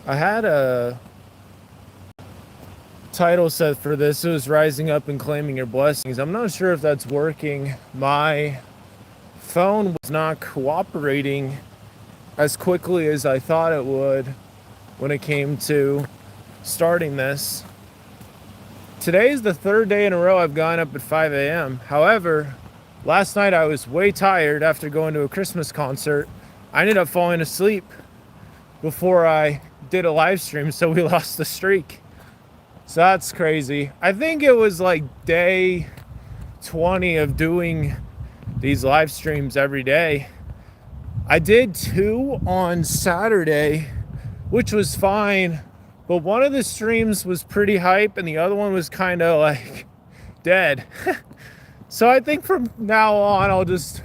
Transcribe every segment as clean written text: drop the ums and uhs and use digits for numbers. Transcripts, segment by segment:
I had a title set for this. It was Rising Up and Claiming Your Blessings. I'm not sure if that's working. My phone was not cooperating as quickly as I thought it would when it came to starting this. Today is the third day in a row I've gone up at 5 a.m. However, last night I was way tired after going to a Christmas concert. I ended up falling asleep before I did a live stream, so we lost the streak. So that's crazy. I think it was like day 20 of doing these live streams every day. I did 2 on Saturday, which was fine, but one of the streams was pretty hype and the other one was kind of like dead. So I think from now on I'll just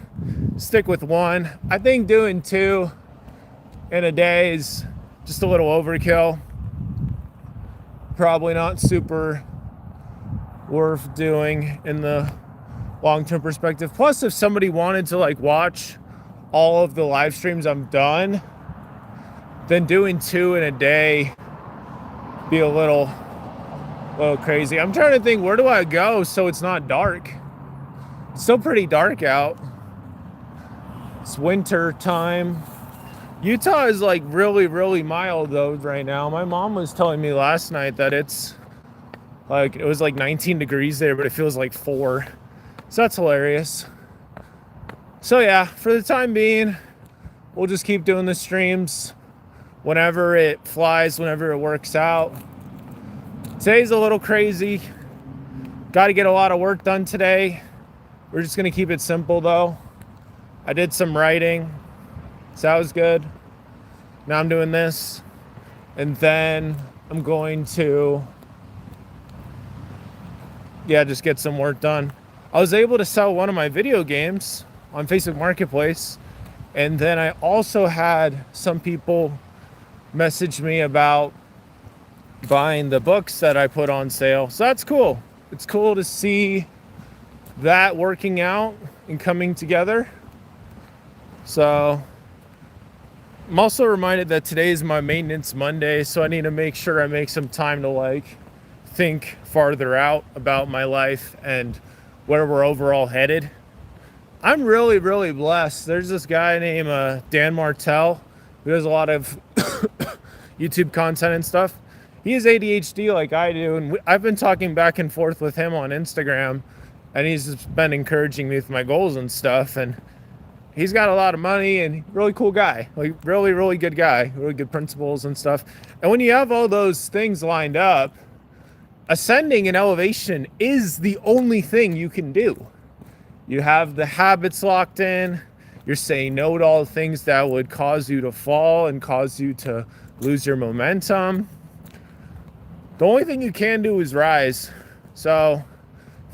stick with 1. I think doing 2 in a day is just a little overkill. Probably not super worth doing in the long-term perspective. Plus, if somebody wanted to like watch all of the live streams I'm done, then doing 2 in a day be a little crazy. I'm trying to think, where do I go so it's not dark? It's still pretty dark out. It's winter time. Utah is like really mild though right now. My mom was telling me last night that it was like 19 degrees there, but it feels like 4. So that's hilarious. So yeah, for the time being, we'll just keep doing the streams whenever it flies, whenever it works out. Today's a little crazy. Got to get a lot of work done today. We're just gonna keep it simple though. I did some writing. So that was good. Now I'm doing this. And then I'm going to, just get some work done. I was able to sell one of my video games on Facebook Marketplace. And then I also had some people message me about buying the books that I put on sale. So that's cool. It's cool to see that working out and coming together. So I'm also reminded that today is my maintenance Monday, so I need to make sure I make some time to like think farther out about my life and where we're overall headed. I'm really blessed. There's this guy named Dan Martell who does a lot of YouTube content and stuff. He has ADHD like I do, and I've been talking back and forth with him on Instagram, and he's just been encouraging me with my goals and stuff. And he's got a lot of money and really cool guy, like really good guy, really good principles and stuff. And when you have all those things lined up, ascending and elevation is the only thing you can do. You have the habits locked in. You're saying no to all the things that would cause you to fall and cause you to lose your momentum. The only thing you can do is rise. So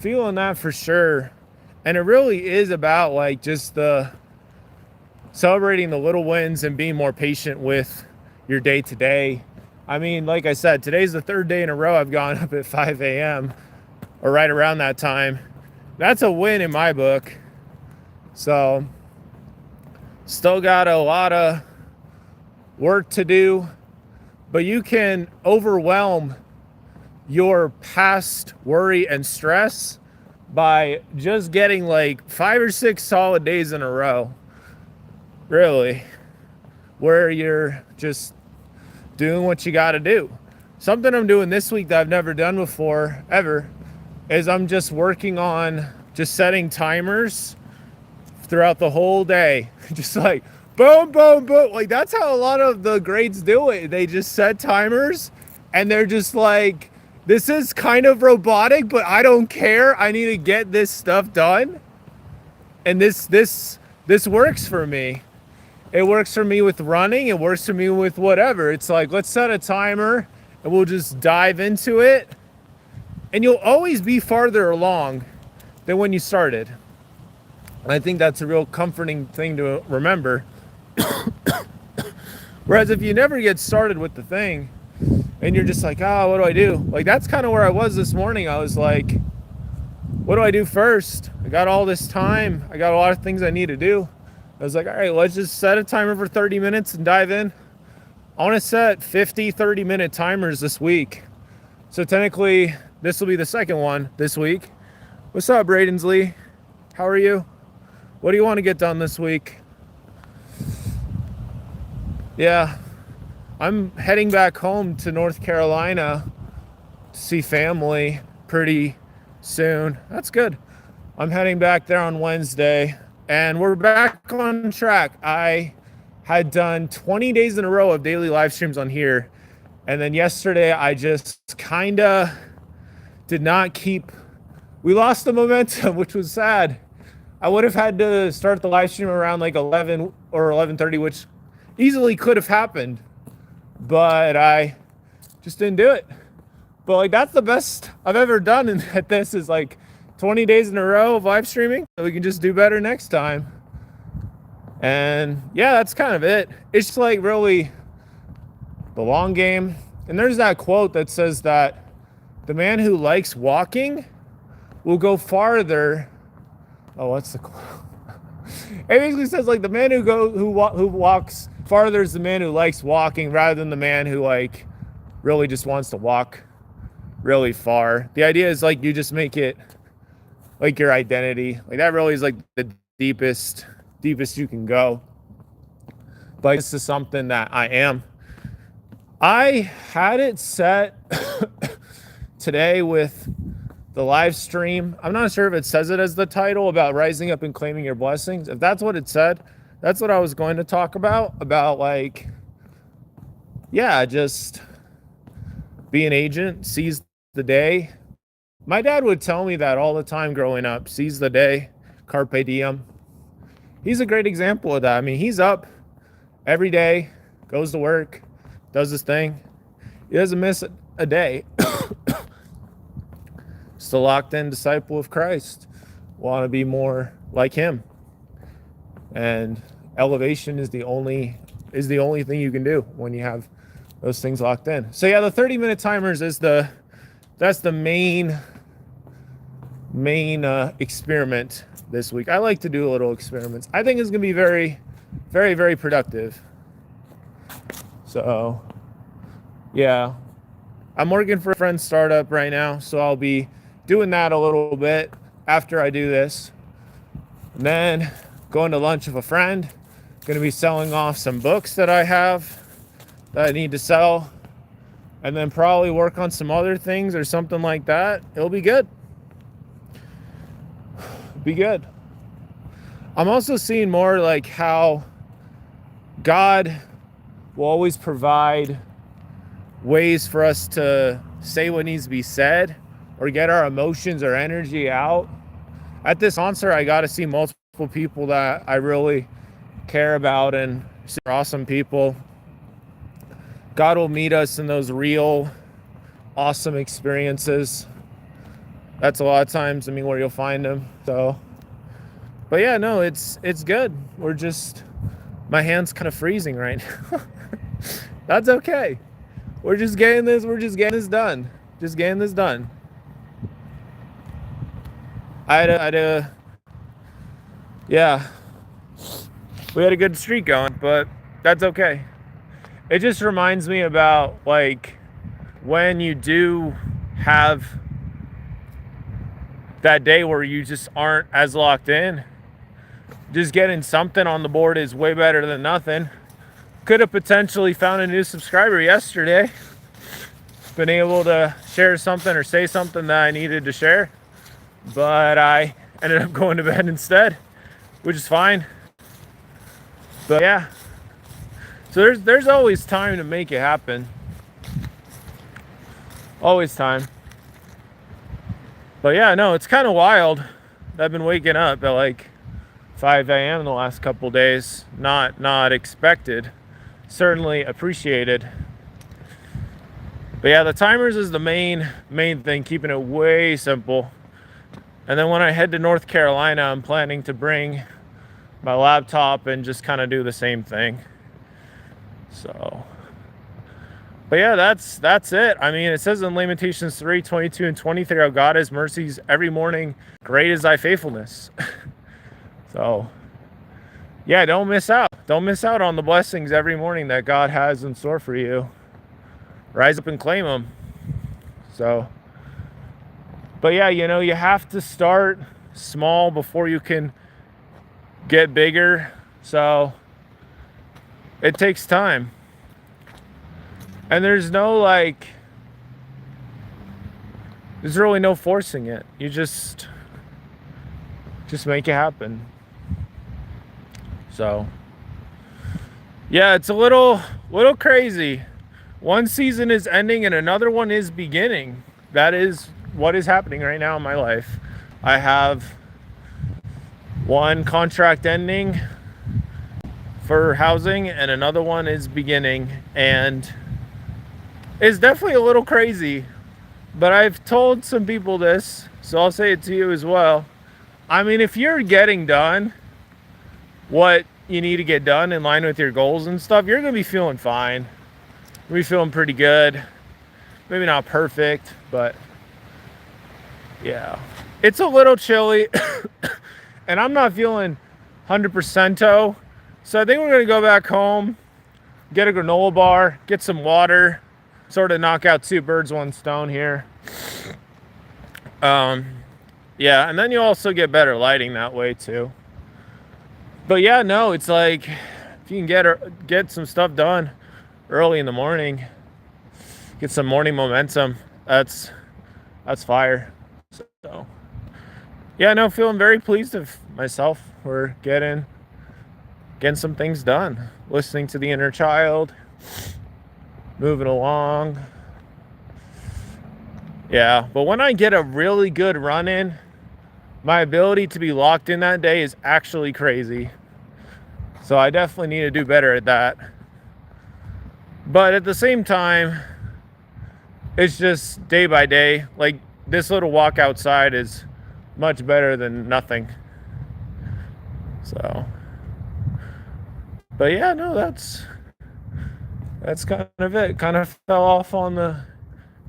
feeling that for sure. And it really is about like just the celebrating the little wins and being more patient with your day to day. I mean, like I said, today's the 3rd day in a row I've gone up at 5 a.m. or right around that time. That's a win in my book. So still got a lot of work to do, but you can overwhelm your past worry and stress by just getting like 5 or 6 solid days in a row. Really, where you're just doing what you got to do. Something I'm doing this week that I've never done before ever is I'm just working on just setting timers throughout the whole day. Just like boom. Like that's how a lot of the grades do it. They just set timers and they're just like, this is kind of robotic, but I don't care. I need to get this stuff done. And this works for me. It works for me with running. It works for me with whatever. It's like, let's set a timer and we'll just dive into it. And you'll always be farther along than when you started. And I think that's a real comforting thing to remember. Whereas if you never get started with the thing and you're just like, what do I do? Like that's kind of where I was this morning. I was like, what do I do first? I got all this time. I got a lot of things I need to do. I was like, all right, let's just set a timer for 30 minutes and dive in. I want to set 50, 30-minute timers this week. So technically, this will be the second one this week. What's up, Bradensley? How are you? What do you want to get done this week? Yeah, I'm heading back home to North Carolina to see family pretty soon. That's good. I'm heading back there on Wednesday, and we're back on track. I had done 20 days in a row of daily live streams on here, and then yesterday I just kind of did not keep. We lost the momentum, which was sad. I would have had to start the live stream around like 11 or 11:30, which easily could have happened, but I just didn't do it. But like, that's the best I've ever done at this, is like 20 days in a row of live streaming. So we can just do better next time. And yeah, that's kind of it. It's just like really the long game. And there's that quote that says that the man who likes walking will go farther. Oh, what's the quote? It basically says like the man who walks farther is the man who likes walking, rather than the man who like really just wants to walk really far. The idea is like you just make it like your identity. Like that really is like the deepest you can go. But this is something that I am. I had it set today with the live stream. I'm not sure if it says it as the title about rising up and claiming your blessings. If that's what it said, that's what I was going to talk about like, yeah, just be an agent, seize the day. My dad would tell me that all the time growing up, seize the day, carpe diem. He's a great example of that. I mean, he's up every day, goes to work, does his thing. He doesn't miss a day. Still locked in disciple of Christ. Want to be more like him. And elevation is the only thing you can do when you have those things locked in. So yeah, the 30-minute timers is that's the main experiment this week. I like to do little experiments. I think it's gonna be very, very, very productive. So yeah, I'm working for a friend's startup right now, so I'll be doing that a little bit after I do this. And then going to lunch with a friend. Going to be selling off some books that I have that I need to sell. And then probably work on some other things or something like that. It'll be good. Be good. I'm also seeing more like how God will always provide ways for us to say what needs to be said or get our emotions or energy out. At this concert, I got to see multiple people that I really care about, and super awesome people. God will meet us in those real awesome experiences. That's a lot of times, where you'll find them. So, but yeah, no, it's good. We're just, my hand's kind of freezing right now. That's okay. We're just getting this done. Just getting this done. Yeah, we had a good streak going, but that's okay. It just reminds me about like when you do have that day where you just aren't as locked in. Just getting something on the board is way better than nothing. Could have potentially found a new subscriber yesterday. Been able to share something or say something that I needed to share. But I ended up going to bed instead, which is fine. But yeah, so there's always time to make it happen. Always time. But yeah, no, it's kind of wild. I've been waking up at like 5 a.m. the last couple days. Not expected. Certainly appreciated. But yeah, the timers is the main thing, keeping it way simple. And then when I head to North Carolina, I'm planning to bring my laptop and just kind of do the same thing. So, but yeah, that's it. It says in Lamentations 3:22 and 23, how God has mercies every morning. Great is thy faithfulness. So, yeah, don't miss out. don't miss out on the blessings every morning that God has in store for you. Rise up and claim them. So, but yeah, you know, you have to start small before you can get bigger. So it takes time. And there's really no forcing it. You just make it happen. So yeah, it's a little crazy. One season is ending and another one is beginning. That is what is happening right now in my life. I have one contract ending for housing and another one is beginning, and it's definitely a little crazy. But I've told some people this, so I'll say it to you as well. I mean, if you're getting done what you need to get done in line with your goals and stuff, you're going to be feeling fine. You'll be feeling pretty good. Maybe not perfect, but yeah. It's a little chilly, and I'm not feeling 100%. So I think we're going to go back home, get a granola bar, get some water, sort of knock out two birds, one stone here. Yeah, and then you also get better lighting that way too. But yeah, no, it's like if you can get some stuff done early in the morning, get some morning momentum, that's fire. So yeah, no, feeling very pleased with myself. We're getting some things done, listening to the inner child, moving along. Yeah, but when I get a really good run in, my ability to be locked in that day is actually crazy. So I definitely need to do better at that. But at the same time, it's just day by day. Like this little walk outside is much better than nothing. So, but yeah, no, that's kind of it. Kind of fell off on the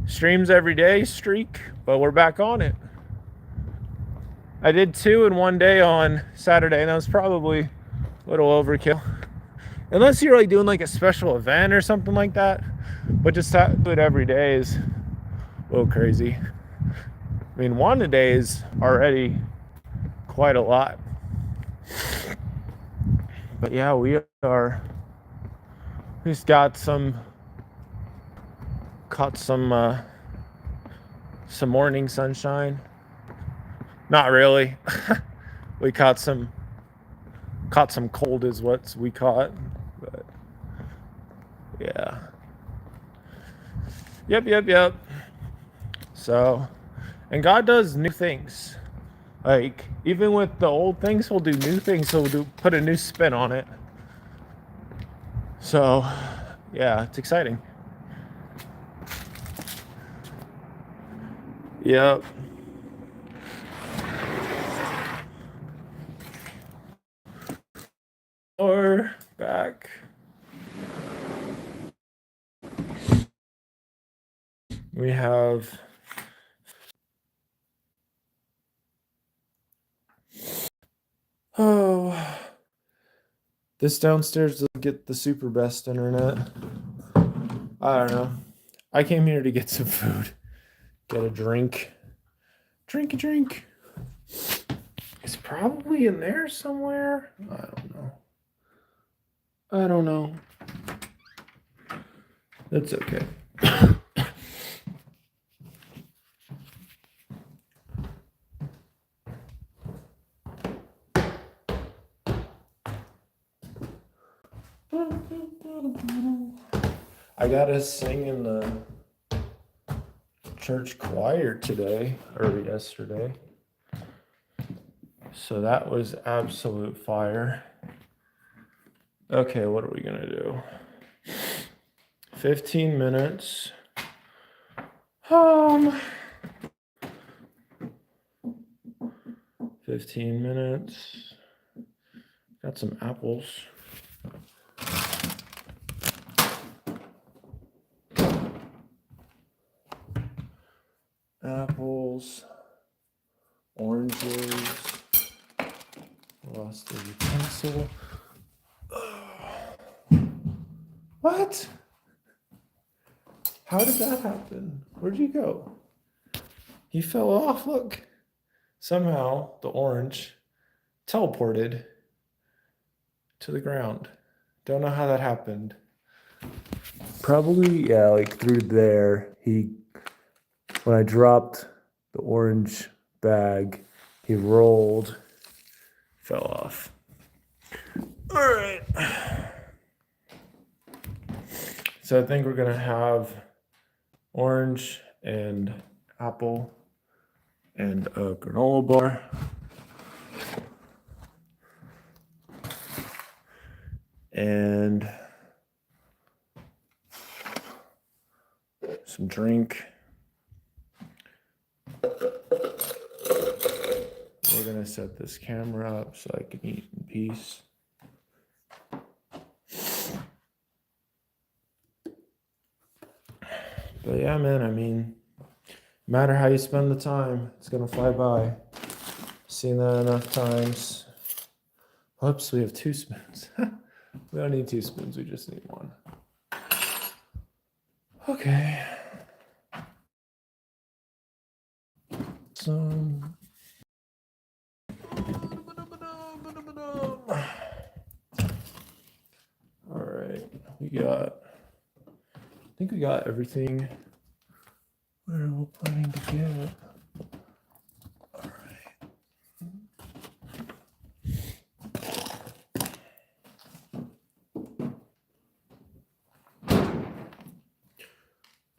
streams every day streak, but we're back on it. I did 2 in one day on Saturday, and that was probably a little overkill. Unless you're like doing like a special event or something like that, but just to do it every day is a little crazy. I mean, one a day is already quite a lot. But yeah, we just caught some morning sunshine. Not really. We caught some cold is what we caught. But yeah. Yep. So, and God does new things. Like, even with the old things, he'll do new things. He'll put a new spin on it. So, yeah, it's exciting. Yep. Or back. We have this downstairs doesn't get the super best internet. I don't know. I came here to get some food. Get a drink. Drink. It's probably in there somewhere. I don't know. That's okay. I gotta sing in the church choir today or yesterday. So that was absolute fire. Okay, what are we gonna do? 15 minutes. 15 minutes. Got some apples. Apples, oranges. Lost the utensil. What? How did that happen? Where'd you go? He fell off. Look. Somehow the orange teleported to the ground. Don't know how that happened. Probably, yeah, like through there. When I dropped the orange bag, he rolled, fell off. All right. So I think we're gonna have orange and apple and a granola bar. And some drink. We're gonna set this camera up so I can eat in peace. But yeah, man, I mean, no matter how you spend the time, it's gonna fly by. Seen that enough times. Oops, we have 2 spoons. We don't need 2 spoons, we just need 1. Okay. So all right, I think we got everything we're all planning to get. All right.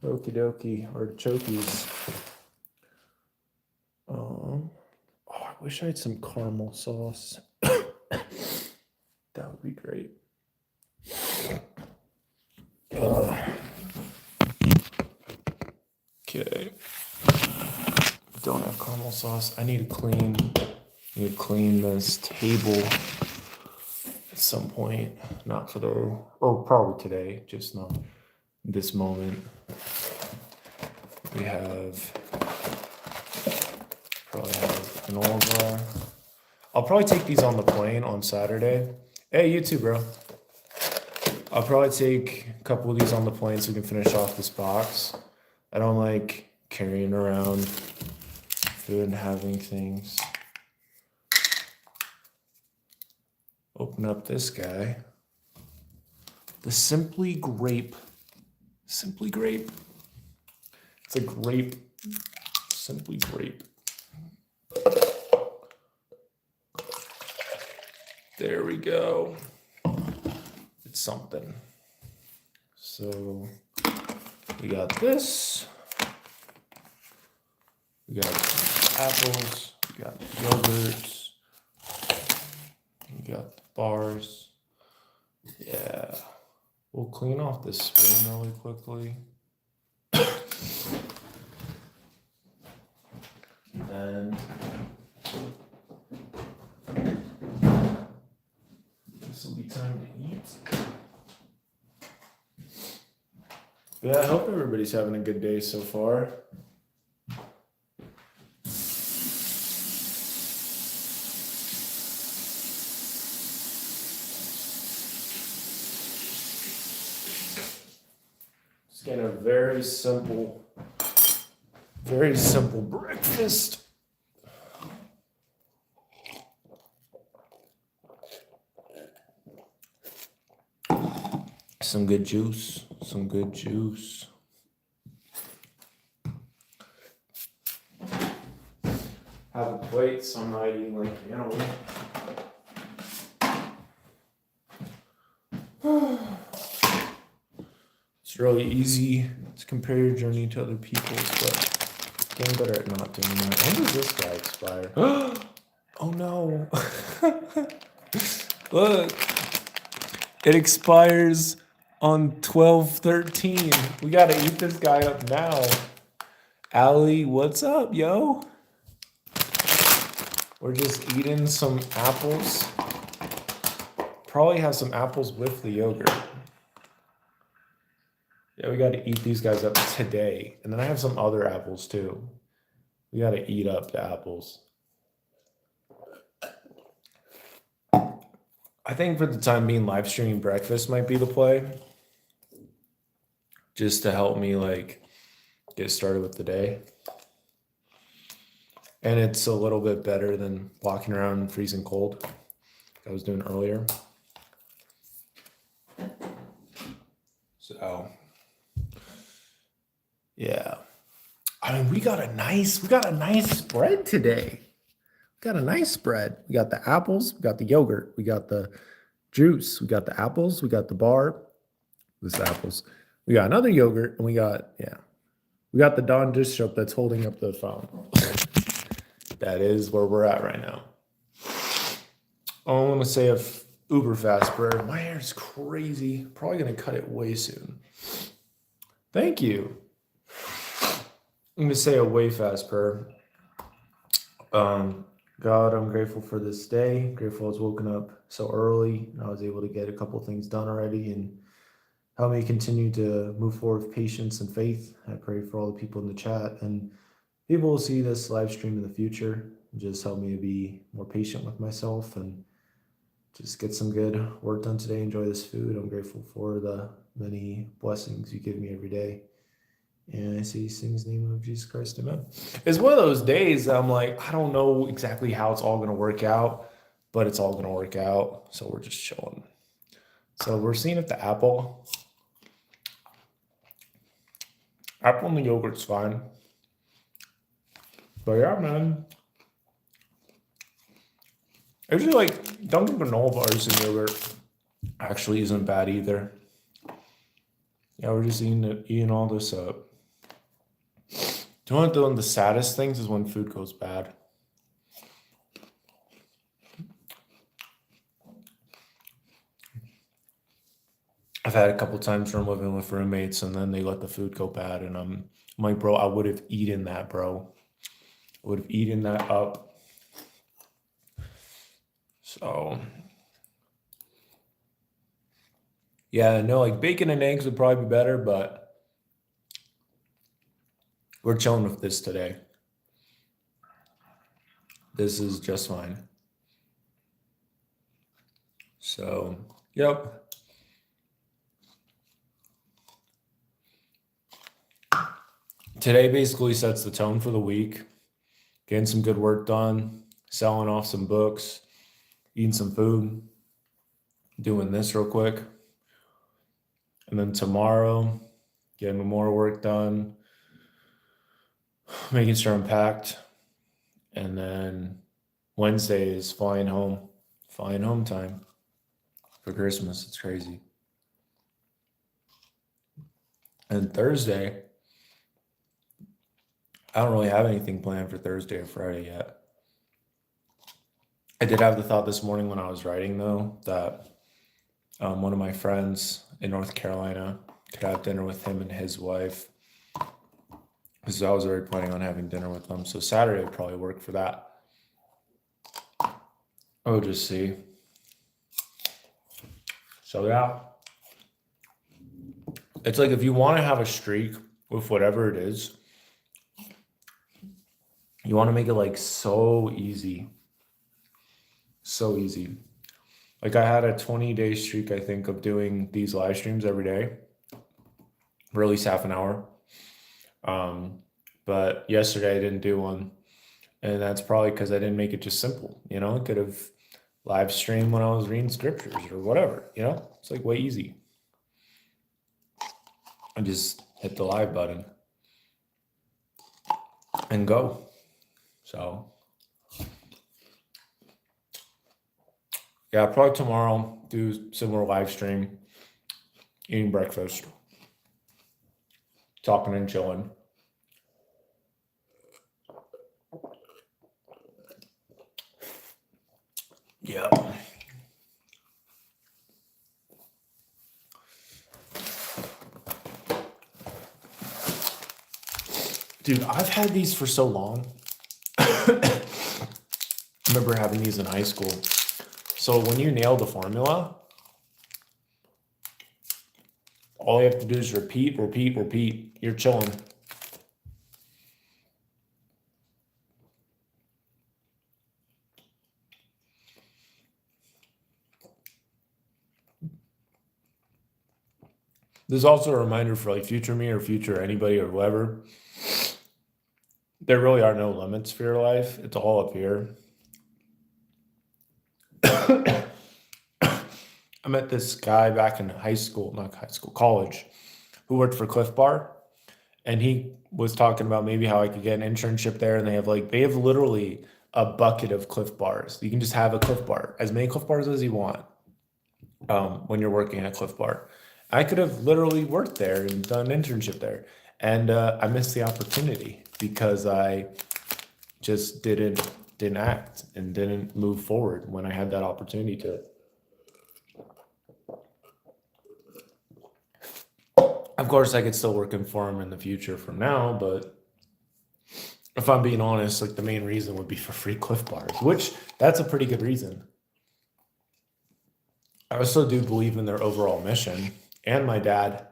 Okie dokie, artichokes. I wish I had some caramel sauce. That would be great. Okay. Don't have caramel sauce. I need to clean this table at some point. Not for probably today, just not this moment. We probably have granola bar. I'll probably take these on the plane on Saturday. Hey, you too, bro. I'll probably take a couple of these on the plane so we can finish off this box. I don't like carrying around food and having things. Open up this guy. The Simply Grape. Simply Grape. It's a grape. Simply Grape. There we go. It's something. So we got this. We got apples. We got yogurts. We got the bars. Yeah. We'll clean off this spoon really quickly. And this will be time to eat. Yeah, I hope everybody's having a good day so far. Just getting a very simple breakfast. Some good juice. Have a plate, so I'm not eating like an animal. It's really easy to compare your journey to other people's, but getting better at not doing that. When does this guy expire? Oh no. Look. It expires on 12/13. We gotta eat this guy up now. Allie, what's up, yo? We're just eating some apples. Probably have some apples with the yogurt. Yeah, we gotta eat these guys up today. And then I have some other apples too. We gotta eat up the apples. I think for the time being, live streaming breakfast might be the play. just to help me like get started with the day. And it's a little bit better than walking around freezing cold like I was doing earlier. So yeah. I mean, we got a nice spread today. We got a nice spread. We got the apples, we got the yogurt, we got the juice, we got the apples, we got the bar. This apples. We got another yogurt, and we got the Dawn dish soap that's holding up the phone. That is where we're at right now. I want to say a uber fast prayer. My hair's crazy. Probably gonna cut it way soon. Thank you. I'm gonna say a way fast prayer. God, I'm grateful for this day. Grateful I was woken up so early and I was able to get a couple things done already and help me continue to move forward with patience and faith. I pray for all the people in the chat and people will see this live stream in the future. Just help me to be more patient with myself and just get some good work done today. Enjoy this food. I'm grateful for the many blessings you give me every day. And I say these things in the name of Jesus Christ, amen. It's one of those days I'm like, I don't know exactly how it's all going to work out, but it's all going to work out. So we're just chilling. So we're seeing if the apple and the yogurt's fine. But yeah, man. Usually, like, Dunkin' granola bars and yogurt actually isn't bad either. Yeah, we're just eating all this up. Do you know what the saddest things is when food goes bad? I've had a couple times where I'm living with roommates and then they let the food go bad and I'm like, bro, I would have eaten that, bro. I would have eaten that up. So, yeah, no, like bacon and eggs would probably be better, but we're chilling with this today. This is just fine. So, yep. Today basically sets the tone for the week. Getting some good work done, selling off some books, eating some food, doing this real quick. And then tomorrow, getting more work done, making sure I'm packed. And then Wednesday is flying home time for Christmas. It's crazy. And Thursday, I don't really have anything planned for Thursday or Friday yet. I did have the thought this morning when I was writing, though, that one of my friends in North Carolina could have dinner with him and his wife. Because I was already planning on having dinner with them. So Saturday would probably work for that. I'll just see. So yeah. It's like if you want to have a streak with whatever it is, you want to make it like so easy. So easy. Like I had a 20-day streak, I think, of doing these live streams every day, or at least half an hour. But yesterday I didn't do one. And that's probably because I didn't make it just simple. You know, I could have live streamed when I was reading scriptures or whatever. You know, it's like way easy. I just hit the live button and go. So yeah, probably tomorrow do similar live stream, eating breakfast, talking and chilling. Yeah. Dude, I've had these for so long. I remember having these in high school. So when you nail the formula, all you have to do is repeat. You're chilling. There's also a reminder for like future me or future anybody or whoever. There really are no limits for your life. It's all up here. I met this guy back in high school, not high school, college, who worked for Cliff Bar, and he was talking about maybe how I could get an internship there, and they have literally a bucket of Cliff Bars. You can just have a Cliff Bar, as many Cliff Bars as you want, when you're working at Cliff Bar. I could have literally worked there and done an internship there, and I missed the opportunity because I just didn't act and didn't move forward when I had that opportunity to. Of course, I could still work for him in the future from now, but if I'm being honest, like the main reason would be for free Cliff Bars, which that's a pretty good reason. I also do believe in their overall mission, and my dad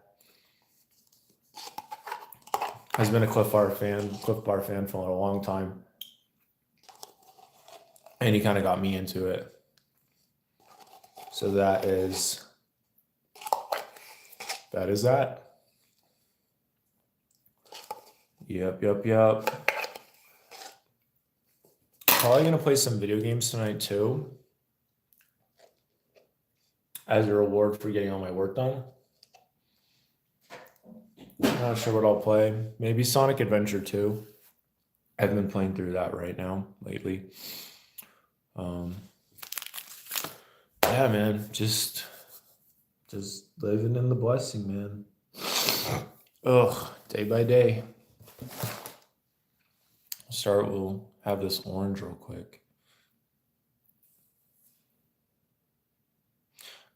has been a Cliff Bar fan for a long time, and he kind of got me into it. So that is that. Yep. Probably gonna play some video games tonight too, as a reward for getting all my work done. I'm not sure what I'll play. Maybe Sonic Adventure 2. I've been playing through that right now lately. Yeah, man, just living in the blessing, man. Ugh, day by day. We'll have this orange real quick.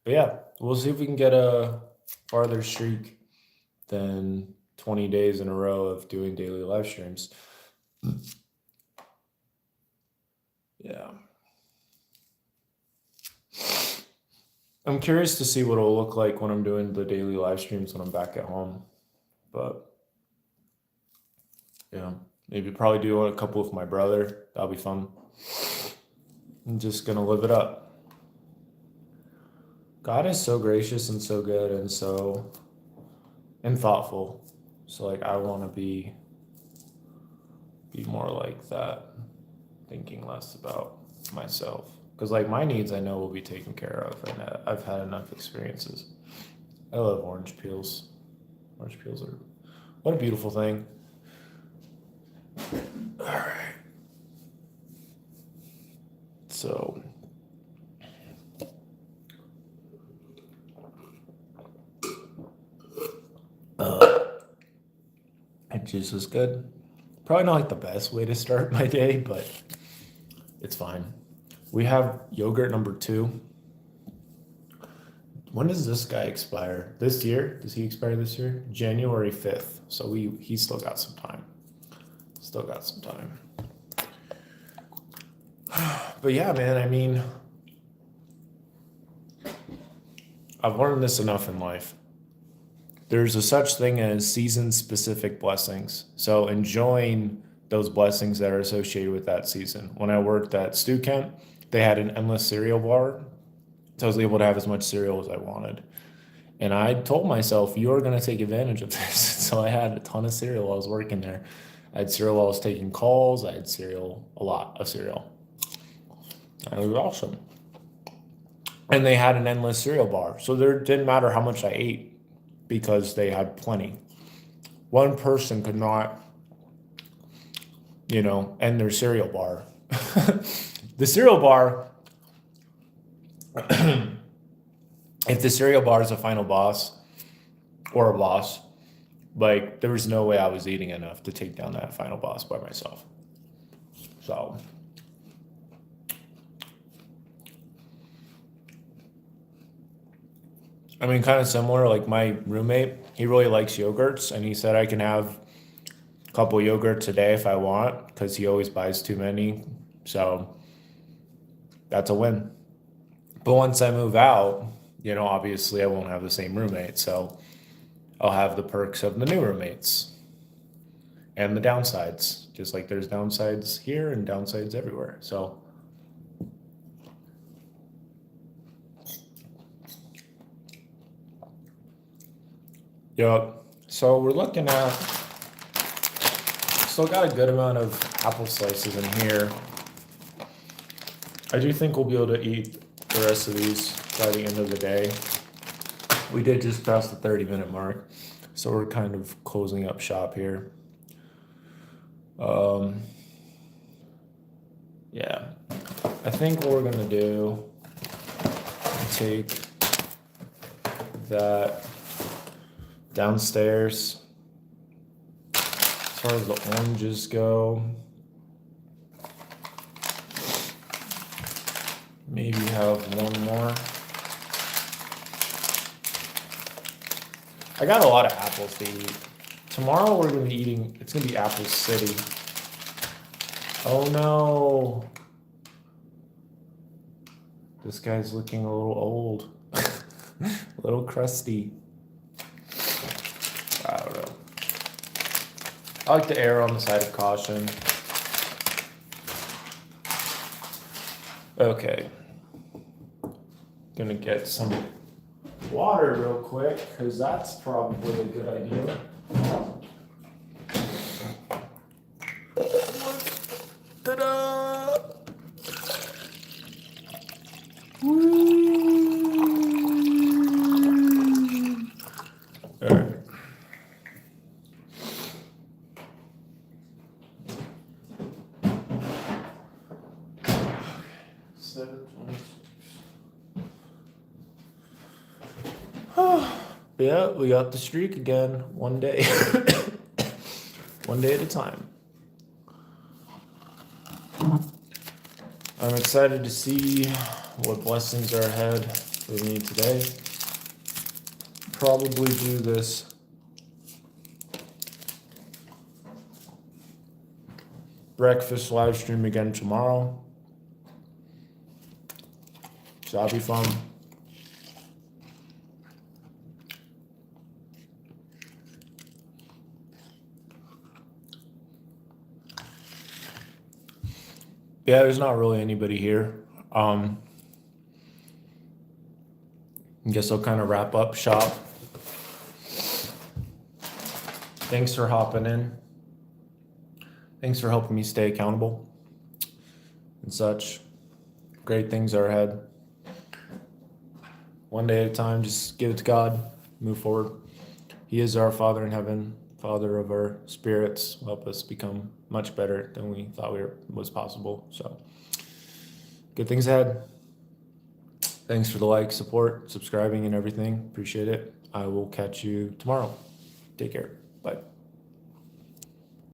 But yeah, we'll see if we can get a farther streak than 20 days in a row of doing daily live streams. Yeah. I'm curious to see what it'll look like when I'm doing the daily live streams when I'm back at home. But yeah, maybe probably do a couple with my brother. That'll be fun. I'm just gonna live it up. God is so gracious and so good and thoughtful. So like I want to be more like that, thinking less about myself. Because like my needs I know will be taken care of, and I've had enough experiences. I love orange peels. Orange peels are what a beautiful thing. All right. So it just is good. Probably not like the best way to start my day, but it's fine. We have yogurt number 2. When does this guy expire? This year? Does he expire this year? January 5th. So he's still got some time. But yeah, man, I mean, I've learned this enough in life. There's a such thing as season-specific blessings. So enjoying those blessings that are associated with that season. When I worked at Stew Camp, they had an endless cereal bar. So I was able to have as much cereal as I wanted. And I told myself, you're going to take advantage of this. So I had a ton of cereal while I was working there. I had cereal while I was taking calls. I had cereal, a lot of cereal. And it was awesome. And they had an endless cereal bar. So there didn't matter how much I ate because they had plenty. One person could not, end their cereal bar. The cereal bar, if the cereal bar is a final boss or a boss, like there was no way I was eating enough to take down that final boss by myself. So I mean, kind of similar, like my roommate, he really likes yogurts, and he said I can have a couple yogurts a day if I want, because he always buys too many. So that's a win. But once I move out, obviously I won't have the same roommate, so I'll have the perks of the new roommates and the downsides, just like there's downsides here and downsides everywhere. So Yep. So we're looking at, still got a good amount of apple slices in here. I do think we'll be able to eat the rest of these by the end of the day. We did just pass the 30-minute mark, so we're kind of closing up shop here. Yeah, I think what we're gonna do, take that downstairs. As far as the oranges go, maybe have one more. I got a lot of apples to eat. Tomorrow we're gonna be eating, it's gonna be Apple City. Oh no. This guy's looking a little old. A little crusty. I don't know. I like to err on the side of caution. Okay. Gonna get some water real quick, because that's probably a good idea. Ta-da! All right. Yeah, we got the streak again. One day. One day at a time. I'm excited to see what blessings are ahead for me today. Probably do this breakfast live stream again tomorrow. So that'll be fun. Yeah, there's not really anybody here. I guess I'll kind of wrap up shop. Thanks for hopping in. Thanks for helping me stay accountable and such. Great things are ahead. One day at a time, just give it to God, move forward. He is our Father in heaven, Father of our spirits, help us become much better than we thought was possible. So, good things ahead. Thanks for the like, support, subscribing, and everything. Appreciate it. I will catch you tomorrow. Take care. Bye.